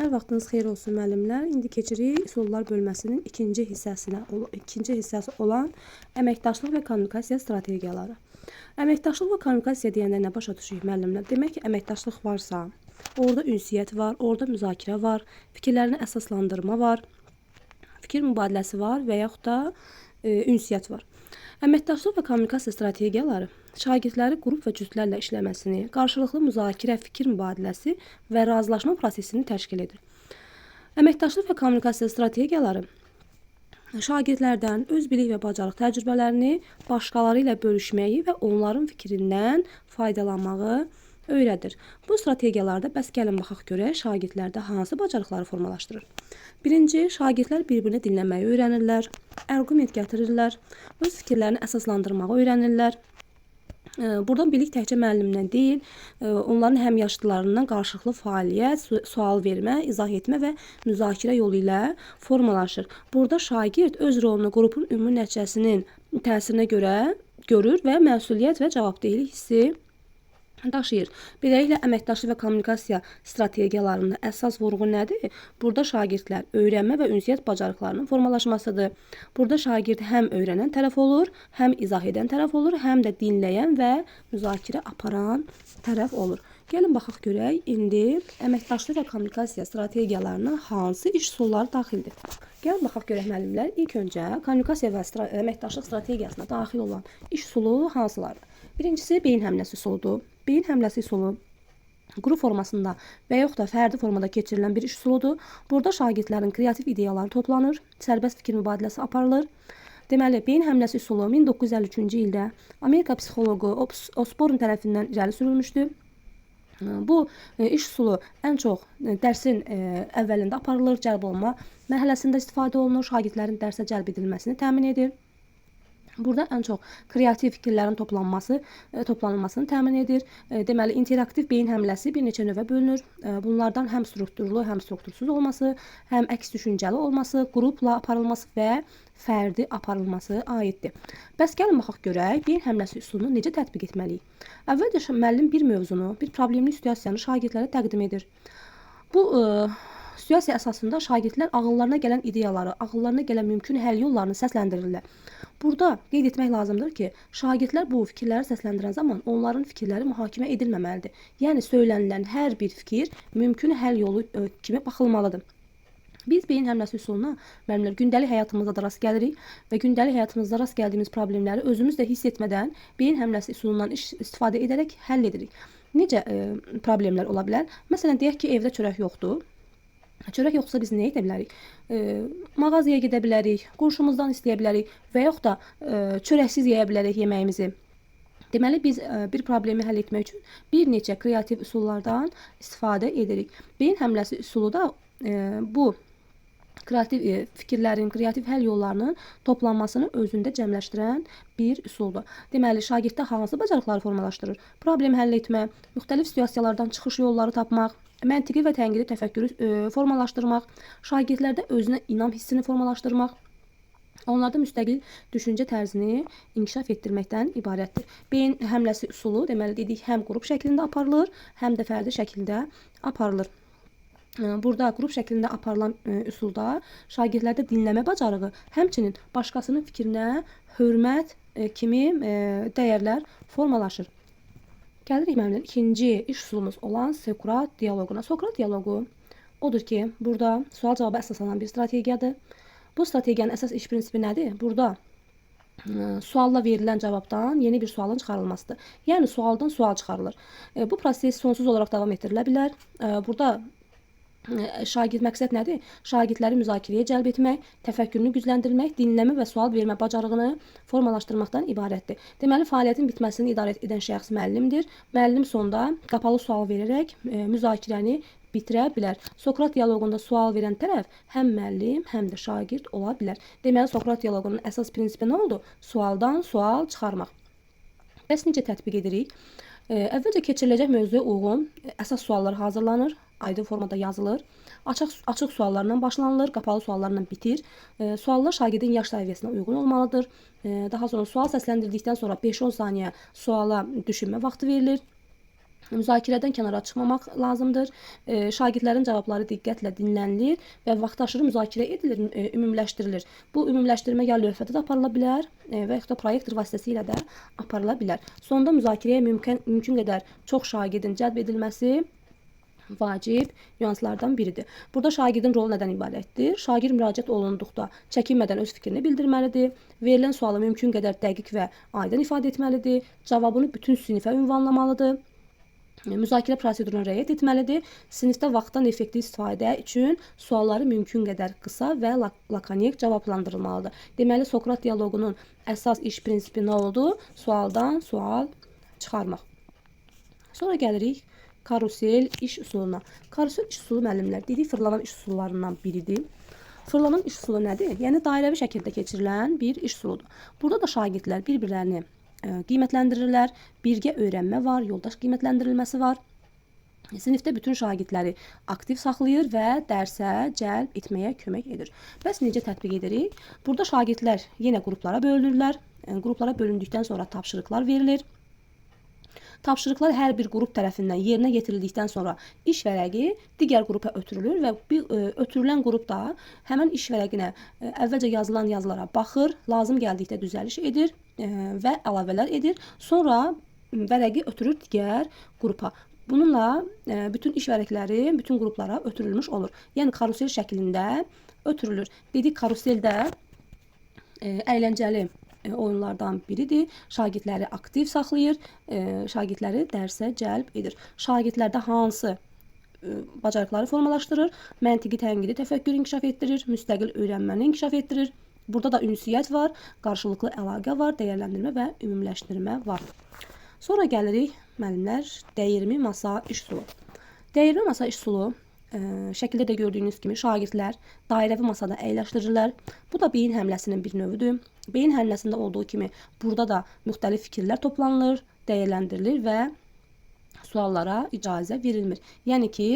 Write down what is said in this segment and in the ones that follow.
Hər vaxtınız xeyir olsun müəllimlər. İndi keçirik üsullar bölməsinin ikinci hissəsi olan əməkdaşlıq və kommunikasiya strategiyaları. Əməkdaşlıq və kommunikasiya deyəndə nə başa düşürük müəllimlər? Demək ki, əməkdaşlıq varsa, orada ünsiyyət var, orada müzakirə var, fikirlərini əsaslandırma var, fikir mübadiləsi var və yaxud da ünsiyyət var. Əməkdaşlıq və kommunikasiya strategiyaları şagirdləri qrup və cütlərlə işləməsini, qarşılıqlı müzakirə, fikir mübadiləsi və razılaşma prosesini təşkil edir. Əməkdaşlıq və kommunikasiya strategiyaları şagirdlərdən öz bilik və bacarıq təcrübələrini başqaları ilə bölüşməyi və onların fikrindən faydalanmağı öyrədir. Bu strategiyalarda bəs gəlin baxaq görək şagirdlərdə hansı bacarıqları formalaşdırır. Birinci, şagirdlər bir-birini dinləməyi öyrənirlər, arqument gətirirlər, öz fikirlərini əsaslandırmağı öyrənirlər. Buradan bilik təkcə müəllimdən deyil, onların həmyaşıdlarından qarşılıqlı fəaliyyət, sual vermə, izah etmə və müzakirə yolu ilə formalaşır. Burada şagird öz rolunu qrupun ümumi nəticəsinin təsirinə görə görür və məsuliyyət və cavabdehlik hissi daşıyır. Beləliklə, əməkdaşlıq və kommunikasiya strategiyalarında əsas vurğu nədir? Burada şagirdlər öyrənmə və ünsiyyət bacarıqlarının formalaşmasıdır. Burada şagird həm öyrənən tərəf olur, həm izah edən tərəf olur, həm də dinləyən və müzakirə aparan tərəf olur. Gəlin baxaq görək, indi əməkdaşlıq və kommunikasiya strategiyalarına hansı iş üsulları daxildir? Gəlin baxaq görək müəllimlər, ilk öncə kommunikasiya və əməkdaşlıq strategiyasına daxil olan iş üsulu hansılardır? Birincisi, beyin həmləsi üsuludur. Beyin həmləsi üsulu qrup formasında və yaxud da fərdi formada keçirilən bir iş üsuludur. Burada şagirdlərin kreativ ideyaları toplanır, sərbəst fikir mübadiləsi aparılır. Deməli, beyin həmləsi üsulu 1953-cü ildə Amerika psixoloqu Osborn tərəfindən irəli sürülmüşdür. Bu iş üsulu ən çox dərsin əvvəlində aparılır, cəlb olunma mərhələsində istifadə olunur, şagirdlərin dərsə cəlb edilməsini təmin edir. Burada ən çox kreativ fikirlərin toplanılmasını təmin edir. Deməli, interaktiv beyin həmləsi bir neçə növə bölünür. Bunlardan həm strukturlu, həm struktursuz olması, həm əks düşüncəli olması, qrupla aparılması və fərdi aparılması aiddir. Bəs gəlin baxaq görək, beyin həmləsi üsulunu necə tətbiq etməliyik? Əvvəlcə müəllim bir mövzunu, bir problemli situasiyanı şagirdlərə təqdim edir. Bu situasiya əsasında şagirdlər ağıllarına gələn ideyaları, ağıllarına gələn mümkün həll yollarını səsləndirirlər. Burada qeyd etmək lazımdır ki, şagirdlər bu fikirləri səsləndirən zaman onların fikirləri mühakimə edilməməlidir. Yəni, söylənilən hər bir fikir mümkün həll yolu kimi baxılmalıdır. Biz beyin həmləsi üsuluna müəllimlər gündəlik həyatımızda da rast gəlirik və gündəlik həyatımızda rast gəldiyimiz problemləri özümüz də hiss etmədən beyin həmləsi üsulundan istifadə edərək həll edirik. Necə problemlər ola bilər? Məsələn, deyək ki, evdə çörək yoxdur. Çörək yoxsa biz nə edə bilərik? Mağazaya gedə bilərik, qonşumuzdan istəyə bilərik və yaxud da çörəksiz yeyə bilərik yeməyimizi. Deməli, biz bir problemi həll etmək üçün bir neçə kreativ üsullardan istifadə edirik. Beyin həmləsi üsulu da bu kreativ fikirlərin, kreativ həll yollarının toplanmasını özündə cəmləşdirən bir üsuldur. Deməli, şagirddə hansı bacarıqları formalaşdırır? Problem həll etmə, müxtəlif situasiyalardan çıxış yolları tapmaq, məntiqi və tənqidi təfəkkürü formalaşdırmaq, şagirdlərdə özünə inam hissini formalaşdırmaq, onlarda müstəqil düşüncə tərzini inkişaf etdirməkdən ibarətdir. Beyin həmləsi üsulu, deməli dedik, həm qrup şəklində aparılır, həm də fərdi şəkildə aparılır. Burada qrup şəklində aparılan üsulda şagirdlərdə dinləmə bacarığı, həmçinin başqasının fikrinə hörmət kimi dəyərlər formalaşır. Gəlirik müəllimlər, ikinci iş üsulumuz olan Sokrat dialoquna. Sokrat dialoqu odur ki, burada sual-cavaba əsaslanan bir strategiyadır. Bu strategiyanın əsas iş prinsipi nədir? Burada sualla verilən cavabdan yeni bir sualın çıxarılmasıdır. Yəni, sualdan sual çıxarılır. Bu proses sonsuz olaraq davam etdirilə bilər. Burada məqsəd nədir? Şagirdləri müzakirəyə cəlb etmək, təfəkkürünü gücləndirmək, dinləmə və sual vermə bacarığını formalaşdırmaqdan ibarətdir. Deməli, fəaliyyətin bitməsini idarə edən şəxs müəllimdir. Müəllim sonda qapalı sual verərək müzakirəni bitirə bilər. Sokrat dialoqunda sual verən tərəf həm müəllim, həm də şagird ola bilər. Deməli, Sokrat dialoqunun əsas prinsipi nə oldu? Sualdan sual çıxarmaq. Bəs necə tətbiq edirik? Əvvəlcə keçiriləcək mövzuya uyğun əsas suallar hazırlanır, aydın formada yazılır. Açıq suallarla başlanılır, qapalı suallarla bitir. Suallar şagirdin yaş səviyyəsinə uyğun olmalıdır. Daha sonra sual səsləndirdikdən sonra 5-10 saniyə suala düşünmə vaxtı verilir. Müzakirədən kənara çıxmamaq lazımdır. Şagirdlərin cavabları diqqətlə dinlənilir və vaxtaşırı müzakirə edilir, ümumiləşdirilir. Bu ümumiləşdirmə ya lövhədə də aparıla bilər və yaxud da proyektor vasitəsilə də aparıla bilər. Sonda müzakirəyə mümkün qədər çox şagirdin cəlb edilməsi vacib nüanslardan biridir. Burada şagirdin rolu nədən ibarətdir? Şagird müraciət olunduqda çəkinmədən öz fikrini bildirməlidir. Verilən sualı mümkün qədər dəqiq və aydın ifadə etməlidir. Cavabını bütün sinifə ünvanlamalıdır. Müzakirə proseduruna riayət etməlidir. Sinifdə vaxtdan effektiv istifadə üçün sualları mümkün qədər qısa və lakonik cavablandırılmalıdır. Deməli, Sokrat dialoqunun əsas iş prinsipi nə oldu? Sualdan sual çıxarmaq. Sonra gəlirik karusel iş üsuluna. Karusel iş usulu müəllimlər dedik, fırlanan iş üsullarından biridir. Fırlanan iş usulu nədir? Yəni dairəvi şəkildə keçirilən bir iş usuludur. Burada da şagirdlər bir-birlərini qiymətləndirirlər. Birgə öyrənmə var, yoldaş qiymətləndirilməsi var. Sinifdə bütün şagirdləri aktiv saxlayır və dərsə cəlb etməyə kömək edir. Bəs necə tətbiq edirik? Burada şagirdlər yenə qruplara bölünürlər. Qruplara bölündükdən sonra tapşırıqlar verilir. Tapşırıqlar hər bir qrup tərəfindən yerinə yetirildikdən sonra iş vərəqi digər qrupa ötürülür və ötürülən qrup da həmin iş vərəqinə əvvəlcə yazılan yazılara baxır, lazım gəldikdə düzəliş edir və əlavələr edir. Sonra vərəqi ötürür digər qrupa. Bununla bütün iş vərəqləri bütün qruplara ötürülmüş olur. Yəni karusel şəklində ötürülür. Dedik, karusel də əyləncəli oyunlardan biridir. Şagirdləri aktiv saxlayır, şagirdləri dərsə cəlb edir. Şagirdlərdə hansı bacarıqları formalaşdırır? Məntiqi tənqidi təfəkkür inkişaf etdirir, müstəqil öyrənməni inkişaf etdirir. Burada da ünsiyyət var, qarşılıqlı əlaqə var, dəyərləndirmə və ümumiləşdirmə var. Sonra gəlirik müəllimlər dəyirmi masa iş usulu. Dəyirmi masa iş usulu şəkildə də gördüyünüz kimi şagirdlər dairəvi masada əyləşdirirlər. Bu da beyin həmləsinin bir növüdür. Beyin həmləsində olduğu kimi burada da müxtəlif fikirlər toplanılır, dəyərləndirilir və suallara icazə verilmir. Yəni ki,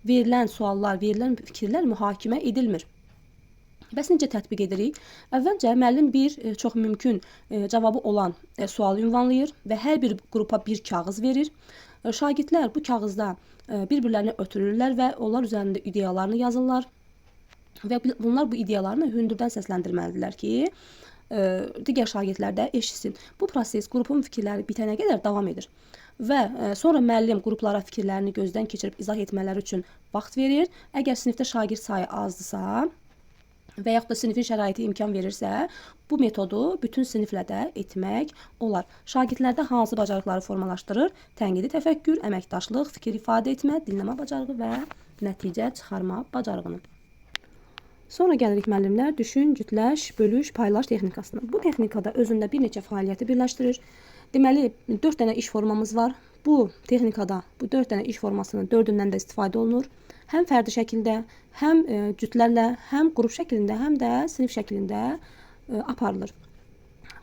verilən suallar, verilən fikirlər mühakimə edilmir. Bəs necə tətbiq edirik? Əvvəlcə müəllim bir çox mümkün cavabı olan sualı ünvanlayır və hər bir qrupa bir kağız verir. Şagirdlər bu kağızda bir-birlərini ötürürlər və onlar üzərində ideyalarını yazırlar və bunlar bu ideyalarını hündürdən səsləndirməlidirlər ki, digər şagirdlər də eşitsin. Bu proses qrupun fikirləri bitənə qədər davam edir və sonra müəllim qruplara fikirlərini gözdən keçirib izah etmələri üçün vaxt verir. Əgər sinifdə şagird sayı azdırsa və yaxud da sinifin şəraiti imkan verirsə, bu metodu bütün siniflə də etmək olar. Şagirdlərdə hansı bacarıqları formalaşdırır? Tənqidi təfəkkür, əməkdaşlıq, fikir ifadə etmə, dinləmə bacarığı və nəticə çıxarma bacarığını. Sonra gəlirik müəllimlər düşün, cütləş, bölüş, paylaş texnikasına. Bu texnikada özündə bir neçə fəaliyyəti birləşdirir. Deməli, 4 dənə iş formamız var. Bu texnikada bu 4 dənə iş formasının 4-ündən də istifadə olunur. Həm fərdi şəkildə, həm cütlərlə, həm qrup şəklində, həm də sinif şəklində aparılır.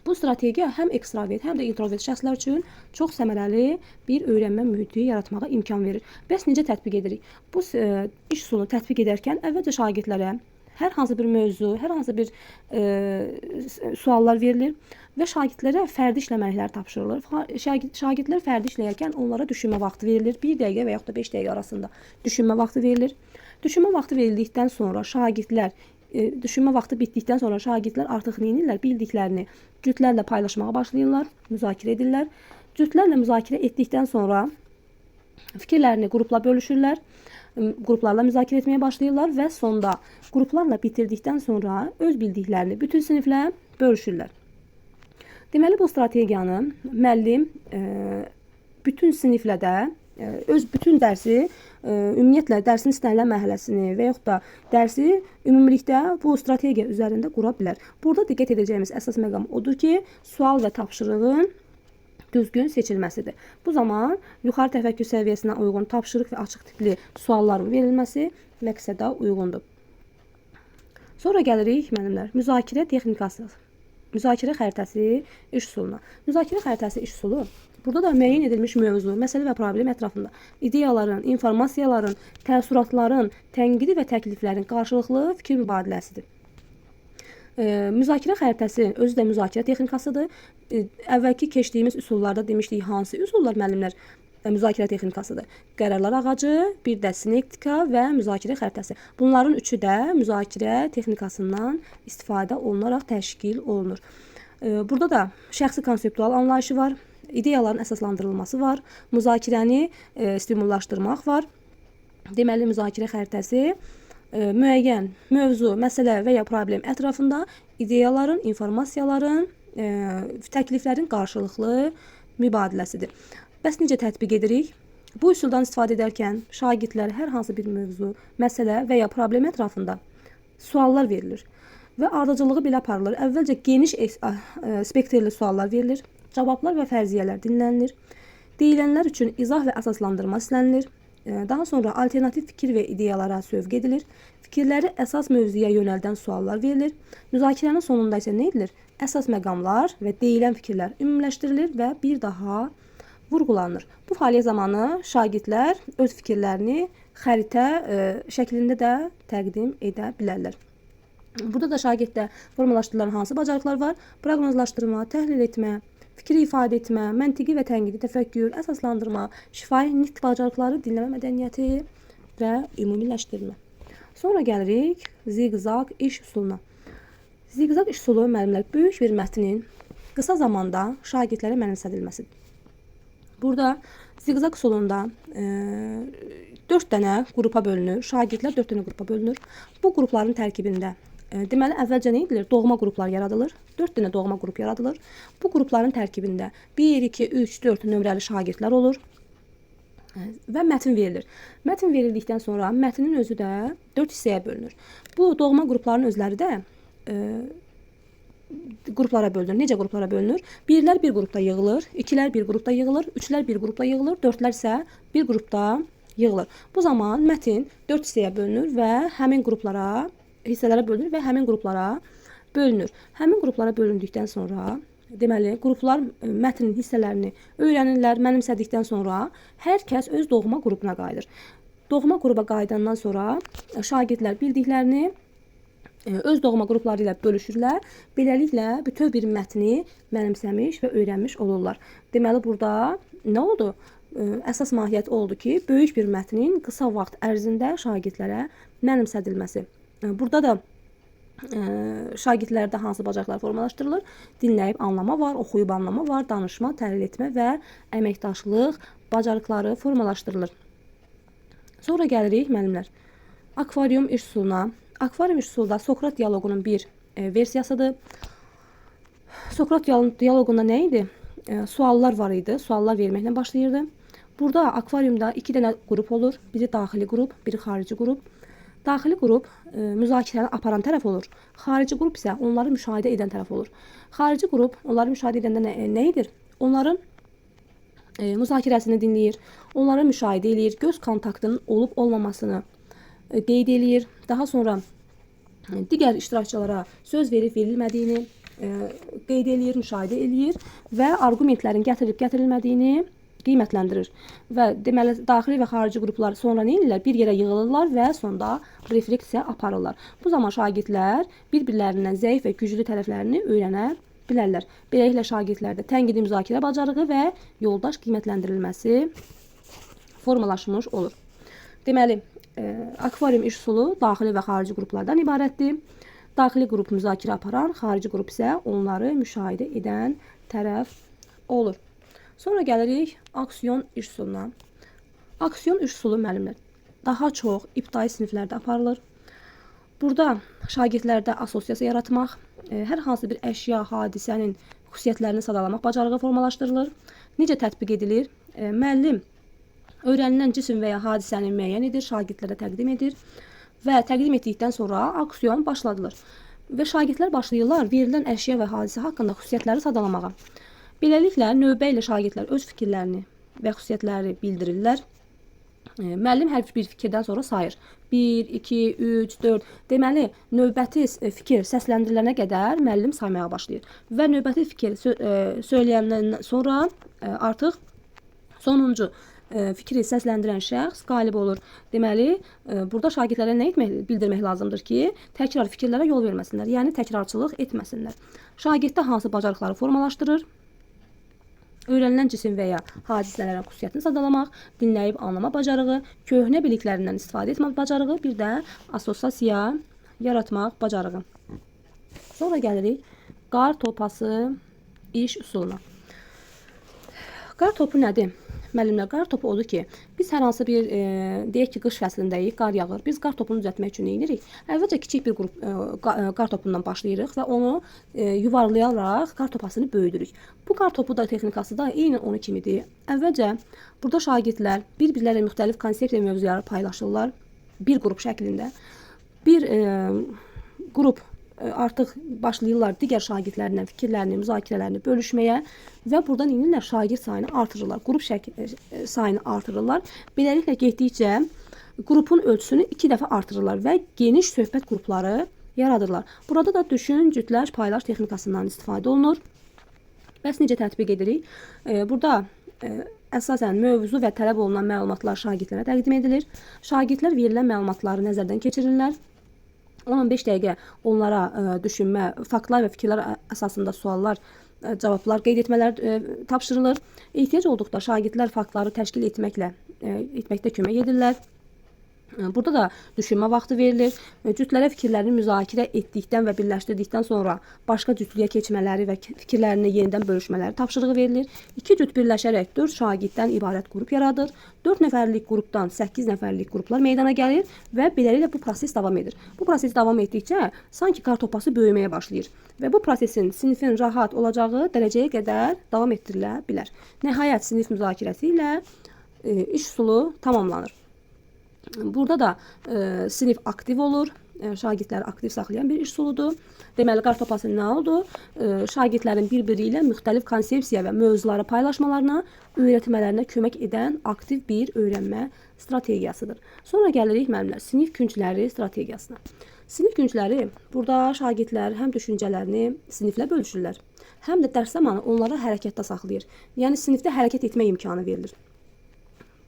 Bu strategiya həm ekstravert, həm də introvert şəxslər üçün çox səmərəli bir öyrənmə mühiti yaratmağa imkan verir. Bəs necə tətbiq edirik? Bu iş üsulunu tətbiq edərkən əvvəlcə şagirdlərə hər hansı bir mövzu, hər hansı bir suallar verilir və şagirdlərə fərdi işləməliklər tapşırılır. Şagirdlər fərdi işləyərkən onlara düşünmə vaxtı verilir. 1 dəqiqə və yaxud da 5 dəqiqə arasında düşünmə vaxtı verilir. Düşünmə vaxtı verildikdən sonra şagirdlər, düşünmə vaxtı bitdikdən sonra şagirdlər artıq nə edirlər? Bildiklərini cütlərlə paylaşmağa başlayırlar, müzakirə edirlər. Cütlərlə müzakirə etdikdən sonra fikirlərini qrupla bölüşürlər. Qruplarla müzakirə etməyə başlayırlar və sonda qruplarla bitirdikdən sonra öz bildiklərini bütün siniflə bölüşürlər. Deməli, bu strategiyanı müəllim bütün siniflə də öz bütün dərsi, ümumiyyətlə dərsin istənilən mərhələsini və yaxud da dərsi ümumilikdə bu strategiya üzərində qura bilər. Burada diqqət edəcəyimiz əsas məqam odur ki, sual və tapşırığın düzgün seçilməsidir. Bu zaman yuxarı təfəkkür səviyyəsinə uyğun tapşırıq və açıq tipli sualların verilməsi məqsədə uyğundur. Sonra gəlirik müəllimlər, müzakirə texnikası, müzakirə xəritəsi iş üsuluna. Müzakirə xəritəsi iş üsulu burada da müəyyən edilmiş mövzu, məsələ və problem ətrafında informasiyaların, informasiyaların, təəssüratların, tənqidi və təkliflərin qarşılıqlı fikir mübadiləsidir. Müzakirə xəritəsi özü də müzakirə texnikasıdır. Əvvəlki keçdiyimiz üsullarda demişdik, hansı üsullar müəllimlər müzakirə texnikasıdır. Qərarlar ağacı, bir də sinektika və müzakirə xəritəsi. Bunların üçü də müzakirə texnikasından istifadə olunaraq təşkil olunur. Burada da şəxsi konseptual anlayışı var, ideyaların əsaslandırılması var, müzakirəni stimullaşdırmaq var. Deməli, müzakirə xəritəsi müəyyən mövzu, məsələ və ya problem ətrafında ideyaların, informasiyaların, təkliflərin qarşılıqlı mübadiləsidir. Bəs necə tətbiq edirik? Bu üsuldan istifadə edərkən şagirdlər hər hansı bir mövzu, məsələ və ya problem ətrafında suallar verilir və ardıcıllığı belə aparılır. Əvvəlcə geniş spektrli suallar verilir, cavablar və fərziyyələr dinlənilir, deyilənlər üçün izah və əsaslandırma istənilir. Daha sonra alternativ fikir və ideyalara sövq edilir. Fikirləri əsas mövzuya yönəldən suallar verilir. Müzakirənin sonunda isə nə edilir? Əsas məqamlar və deyilən fikirlər ümumiləşdirilir və bir daha vurğulanır. Bu fəaliyyət zamanı şagirdlər öz fikirlərini xəritə şəklində də təqdim edə bilərlər. Burada da şagirddə formalaşdırılan hansı bacarıqlar var? Proqnozlaşdırma, təhlil etmə, fikri ifadə etmə, məntiqi və tənqidi təfəkkür, əsaslandırma, şifahi nitq bacarıqları, dinləmə mədəniyyəti və ümumiləşdirmə. Sonra gəlirik ziqzaq iş üsuluna. Ziqzaq iş üsulu müəllimlər böyük bir mətnin qısa zamanda şagirdlərə mənimsədilməsidir. Burada ziqzaq üsulunda 4 dənə qrupa bölünür. Şagirdlər 4 dənə qrupa bölünür. Bu qrupların tərkibində deməli əvvəlcə nə edilir? Doğma qruplar yaradılır. 4 dənə doğma qrup yaradılır. Bu qrupların tərkibində 1, 2, 3, 4 nömrəli şagirdlər olur və mətn verilir. Mətn verildikdən sonra mətnin özü də 4 hissəyə bölünür. Bu doğma qrupların özləri də qruplara bölünür. Necə qruplara bölünür? Birlər bir qrupda yığılır, ikilər bir qrupda yığılır, üçlər bir qrupda yığılır, dördlər isə bir qrupda yığılır. Bu zaman mətn 4 hissəyə bölünür və həmin qruplara, hissələrə bölünür və həmin qruplara bölünür. Həmin qruplara bölündükdən sonra deməli, qruplar mətnin hissələrini öyrənirlər, mənimsədikdən sonra hər kəs öz doğma qrupuna qayıdır. Doğma qrupa qayıdandan sonra şagirdlər bildiklərini öz doğma qrupları ilə bölüşürlər. Beləliklə, bütöv bir mətni mənimsəmiş və öyrənmiş olurlar. Deməli, burada nə oldu? Əsas mahiyyət oldu ki, böyük bir mətnin qısa vaxt ərzində şagirdlərə mənimsədilməsi. Burada da şagirdlərdə hansı bacarıqlar formalaşdırılır? Dinləyib anlama var, oxuyub anlama var, danışma, təhlil etmə və əməkdaşlıq bacarıqları formalaşdırılır. Sonra gəlirik müəllimlər akvarium iş üsuluna. Akvarium iş üsulu da Sokrat dialoqunun bir versiyasıdır. Sokrat dialoqunda nə idi? Suallar var idi. Suallar verməklə başlayırdı. Burada akvariumda 2 dənə qrup olur. Biri daxili qrup, biri xarici qrup. Daxili qrup müzakirəni aparan tərəf olur. Xarici qrup isə onları müşahidə edən tərəf olur. Xarici qrup onları müşahidə edəndə nə edir? Onların müzakirəsini dinləyir, onları müşahidə edir, göz kontaktının olub olmamasını qeyd edir. Daha sonra digər iştirakçılara söz verib verilmədiyini qeyd edir, müşahidə edir və arqumentlərin gətirilib gətirilmədiyini qiymətləndirir. Və deməli, daxili və xarici qruplar sonra nə edirlər? Bir yerə yığılırlar və sonda refleksiya aparırlar. Bu zaman şagirdlər bir-birlərindən zəif və güclü tərəflərini öyrənə bilərlər. Beləliklə, şagirdlərdə tənqidi müzakirə bacarığı və yoldaş qiymətləndirilməsi formalaşmış olur. Deməli, akvarium iş üsulu daxili və xarici qruplardan ibarətdir. Daxili qrup müzakirə aparan, xarici qrup isə onları müşahidə edən tərəf olur. Sonra gəlirik aksiyon iş üsuluna. Aksiyon iş üsulu müəllimlər daha çox ibtidai siniflərdə aparılır. Burada şagirdlərdə assosiasiya yaratmaq, hər hansı bir əşya, hadisənin xüsusiyyətlərini sadalamaq bacarığı formalaşdırılır. Necə tətbiq edilir? Müəllim öyrənilən cisim və ya hadisəni müəyyən edir, şagirdlərə təqdim edir və təqdim etdikdən sonra aksiyon başladılır. Və şagirdlər başlayırlar verilən əşya və hadisə haqqında xüsusiyyətləri sadalamağa. Beləliklə, növbə ilə şagirdlər öz fikirlərini və xüsusiyyətləri bildirirlər. Müəllim hər bir fikirdən sonra sayır. 1, 2, 3, 4. Deməli, növbəti fikir səsləndirilənə qədər müəllim saymaya başlayır. Və növbəti fikir söyləyəndən sonra artıq sonuncu fikri səsləndirən şəxs qalib olur. Deməli, burada şagirdlərə nə bildirmək lazımdır ki, təkrar fikirlərə yol verməsinlər, yəni təkrarçılıq etməsinlər. Şagirddə hansı bacarıqları formalaşdırır? öyrənilən cisim və ya hadisələrin xüsusiyyətini sadalamaq, dinləyib anlama bacarığı, köhnə biliklərindən istifadə etmə bacarığı, bir də assosiasiya yaratmaq bacarığı. Sonra gəlirik qar topası iş üsuluna. Qar topu nədir? Müəllimlər, qar topu odur ki, biz hər hansı bir deyək ki, qış fəslindəyik, qar yağır. Biz qar topunu düzəltmək üçün nə edirik? Əvvəlcə kiçik bir qrup qar topundan başlayırıq və onu yuvarlayaraq qar topasını böyüdürük. Bu qar topu da texnikası da eyni onun kimidir. Əvvəlcə burada şagirdlər bir-birlərlə müxtəlif konsept və mövzuları paylaşırlar bir qrup şəklində. Bir qrup artıq başlayırlar digər şagirdlərlə fikirlərini, müzakirələrini bölüşməyə və buradan inirlər şagird sayını artırırlar, qrup sayını artırırlar. Beləliklə getdikcə qrupun ölçüsünü 2 dəfə artırırlar və geniş söhbət qrupları yaradırlar. Burada da düşün, cütləş, paylaş texnikasından istifadə olunur. Bəs necə tətbiq edirik? Burada əsasən mövzu və tələb olunan məlumatlar şagirdlərə təqdim edilir. Şagirdlər verilən məlumatları nəzərdən keçirirlər. 10-15 dəqiqə onlara düşünmə, faktlar və fikirlər əsasında suallar, cavablar qeyd etmələr tapşırılır. Ehtiyac olduqda şagirdlər faktları təşkil etməkdə kömək edirlər. Burada da düşünmə vaxtı verilir. Cütlərə fikirlərini müzakirə etdikdən və birləşdirdikdən sonra başqa cütlüyə keçmələri və fikirlərini yenidən bölüşmələri tapşırığı verilir. 2 cüt birləşərək 4 şagirddən ibarət qrup yaradır. 4 nəfərlik qrupdan 8 nəfərlik qruplar meydana gəlir və beləliklə bu proses davam edir. Bu proses davam etdikcə sanki qar topası böyüməyə başlayır və bu prosesin sinifin rahat olacağı dərəcəyə qədər davam etdirilə bilər. Nəhayət sinif müzakirəsi ilə iş üsulu tamamlanır. Burada da sinif aktiv olur, şagirdləri aktiv saxlayan bir iş üsuludur. Deməli, qar topası nə oldu? Şagirdlərin bir-biri ilə müxtəlif konsepsiya və mövzuları paylaşmalarına, öyrətmələrinə kömək edən aktiv bir öyrənmə strategiyasıdır. Sonra gəlirik müəllimlər, sinif küncləri strategiyasına. Sinif küncləri, burada şagirdlər həm düşüncələrini siniflə bölüşürlər, həm də dərs zamanı onları hərəkətdə saxlayır. Yəni, sinifdə hərəkət etmə imkanı verilir.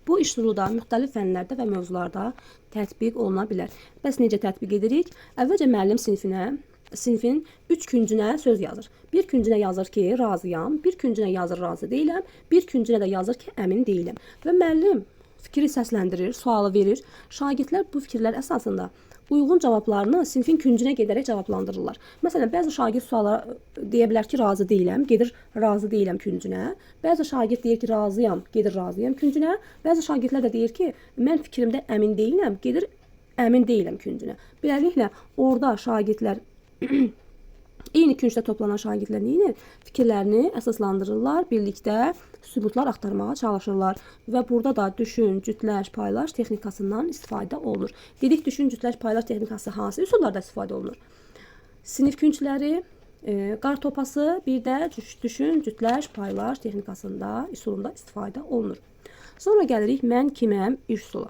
Bu iş üsulu da müxtəlif fənlərdə və mövzularda tətbiq oluna bilər. Bəs necə tətbiq edirik? Əvvəlcə müəllim sinifin 3 küncünə söz yazır. Bir küncünə yazır ki, razıyam, bir küncünə yazır razı deyiləm, bir küncünə də yazır ki, əmin deyiləm. Və müəllim fikri səsləndirir, sualı verir. Şagirdlər bu fikirlər əsasında uyğun cavablarını sinifin küncünə gedərək cavablandırırlar. Məsələn, bəzi şagird suallara deyə bilər ki, razı deyiləm, gedir razı deyiləm küncünə. Bəzi şagird deyir ki, razıyam, gedir razıyam küncünə. Bəzi şagirdlər də deyir ki, mən fikrimdə əmin deyiləm, gedir əmin deyiləm küncünə. Beləliklə, orada şagirdlər eyni küncdə toplanan şagirdlər neyinir? Fikirlərini əsaslandırırlar, birlikdə sübutlar axtarmağa çalışırlar və burada da düşün, cütləş, paylaş texnikasından istifadə olunur. Dedik, düşün, cütləş, paylaş texnikası hansı üsullarda istifadə olunur? Sinif küncləri, qar topası, bir də düşün, cütləş, paylaş texnikasında, üsulunda istifadə olunur. Sonra gəlirik mən kiməm üsulu.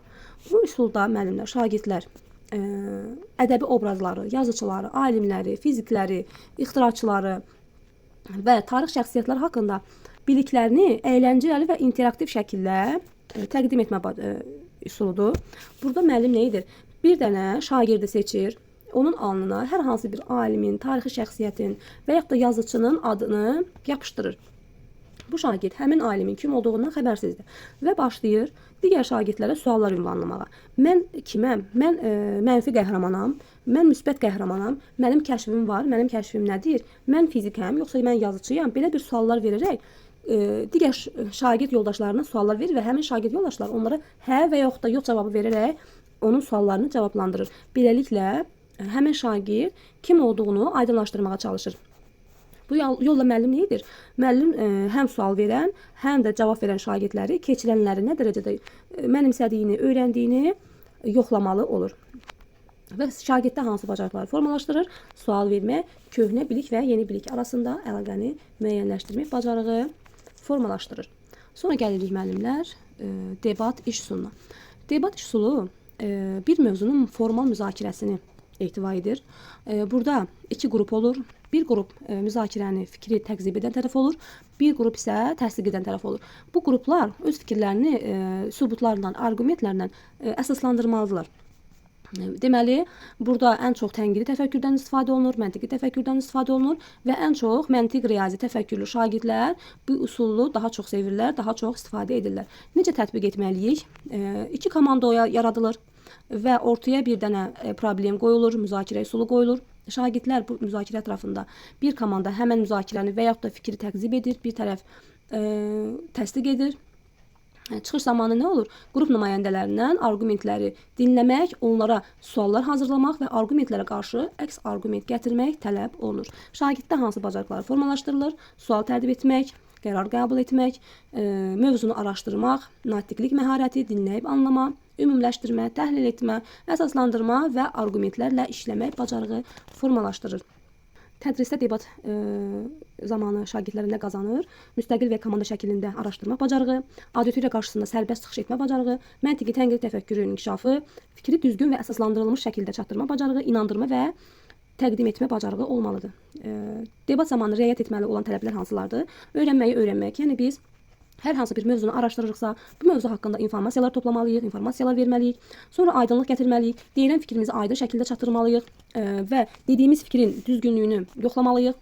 Bu üsulda müəllimlər, şagirdlər ədəbi obrazları, yazıçıları, alimləri, fizikləri, ixtiraçıları və tarix şəxsiyyətləri haqqında biliklərini əyləncəli və interaktiv şəkildə təqdim etmə üsuludur. Burada müəllim nə edir? Bir dənə şagirdi seçir, onun alnına hər hansı bir alimin, tarixi şəxsiyyətin və yaxud da yazıçının adını yapışdırır. Bu şagird həmin alimin kim olduğundan xəbərsizdir və başlayır digər şagirdlərə suallar ünvanlamağa. Mən kiməm? Mən mənfi qəhrəmanam, mən müsbət qəhrəmanam, mənim kəşfim var, mənim kəşfim nədir? Mən fizikəm, yoxsa mən yazıçıyam? Belə bir suallar verərək digər şagird yoldaşlarına suallar verir və həmin şagird yoldaşlar onlara hə və yox da yox cavabı verərək onun suallarını cavablandırır. Beləliklə, həmin şagird kim olduğunu aydınlaşdırmağa çalışır. Bu yolla müəllim nə edir? Müəllim həm sual verən, həm də cavab verən şagirdləri keçirənləri nə dərəcədə mənimsədiyini, öyrəndiyini yoxlamalı olur. Və şagirddə hansı bacarıqları formalaşdırır? Sual vermə, köhnə bilik və yeni bilik arasında əlaqəni müəyyənləşdirmək bacarığı formalaşdırır. Sonra gəlirik müəllimlər debat iş üsuluna. Debat iş üsulu bir mövzunun formal müzakirəsini ehtiva edir. Burada 2 qrup olur. Bir qrup müzakirəni, fikri təqzib edən tərəf olur. Bir qrup isə təsdiq edən tərəf olur. Bu qruplar öz fikirlərini sübutlarla, arqumentlərlə əsaslandırmalıdırlar. Deməli, burada ən çox tənqidi təfəkkürdən istifadə olunur, məntiqi təfəkkürdən istifadə olunur və ən çox məntiq riyazi təfəkkürlü şagirdlər bu üsulu daha çox sevirlər, daha çox istifadə edirlər. Necə tətbiq etməliyik? İki komanda yaradılır və ortaya bir dənə problem qoyulur, müzakirə üsulu qoyulur. Şagirdlər bu müzakirə ətrafında bir komanda həmən müzakirəni və yaxud da fikri təqzib edir, bir tərəf təsdiq edir. Çıxış zamanı nə olur? Qrup nümayəndələrindən arqumentləri dinləmək, onlara suallar hazırlamaq və arqumentlərə qarşı əks arqument gətirmək tələb olunur. Şagirddə hansı bacarıqlar formalaşdırılır? Sual tərdid etmək, qərar qəbul etmək, mövzunu araşdırmaq, natiqlik məharəti, dinləyib anlama, ümumiləşdirmə, təhlil etmə, əsaslandırma və arqumentlərlə işləmək bacarığı formalaşdırır. Tədrisdə debat zamanı şagirdlər nə qazanır? Müstəqil və komanda şəklində araşdırma bacarığı, auditoriya qarşısında sərbəst çıxış etmə bacarığı, məntiqi tənqid təfəkkürün inkişafı, fikri düzgün və əsaslandırılmış şəkildə çatdırma bacarığı, inandırma və təqdim etmə bacarığı olmalıdır. Debat zamanı riayət etməli olan tələblər hansılardır? Öyrənmək. Yəni biz hər hansı bir mövzunu araşdırırıqsa, bu mövzu haqqında informasiyalar toplamalıyıq, informasiyalar verməliyik. Sonra aydınlıq gətirməliyik. Deyilən fikrimizi aydın şəkildə çatdırmalıyıq və dediyimiz fikrin düzgünlüyünü yoxlamalıyıq.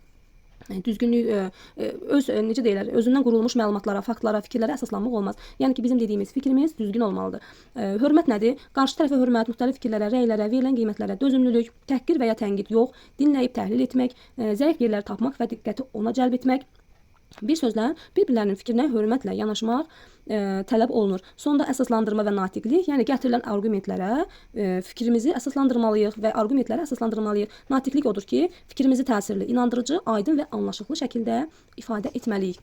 Düzgünlük necə deyirlər, özündən qurulmuş məlumatlara, faktlara, fikirlərə əsaslanmaq olmaz. Yəni ki, bizim dediyimiz fikrimiz düzgün olmalıdır. Hörmət nədir? Qarşı tərəfə hörmət, müxtəlif fikirlərə, rəylərə, verilən qiymətlərə dözümlülük, təhqir və ya tənqid yox, dinləyib təhlil etmək, zəif yerləri tapmaq və diqqəti ona cəlb etmək. Bir sözlə, bir-birlərinin fikrinə hörmətlə yanaşmaq tələb olunur. Sonda əsaslandırma və natiqlik, yəni gətirilən arqumentlərə fikrimizi əsaslandırmalıyıq və arqumentlərə əsaslandırmalıyıq. Natiqlik odur ki, fikrimizi təsirli, inandırıcı, aydın və anlaşılıqlı şəkildə ifadə etməliyik.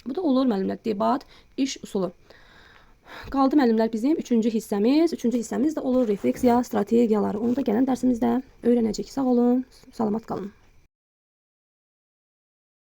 Bu da olur müəllimlər, debat, iş usulu. Qaldı müəllimlər bizim üçüncü hissəmiz. Üçüncü hissəmiz də olur refleksiya strategiyaları. Onu da gələn dərsimizdə öyrənəcəyik. Sağ olun, salamat qalın.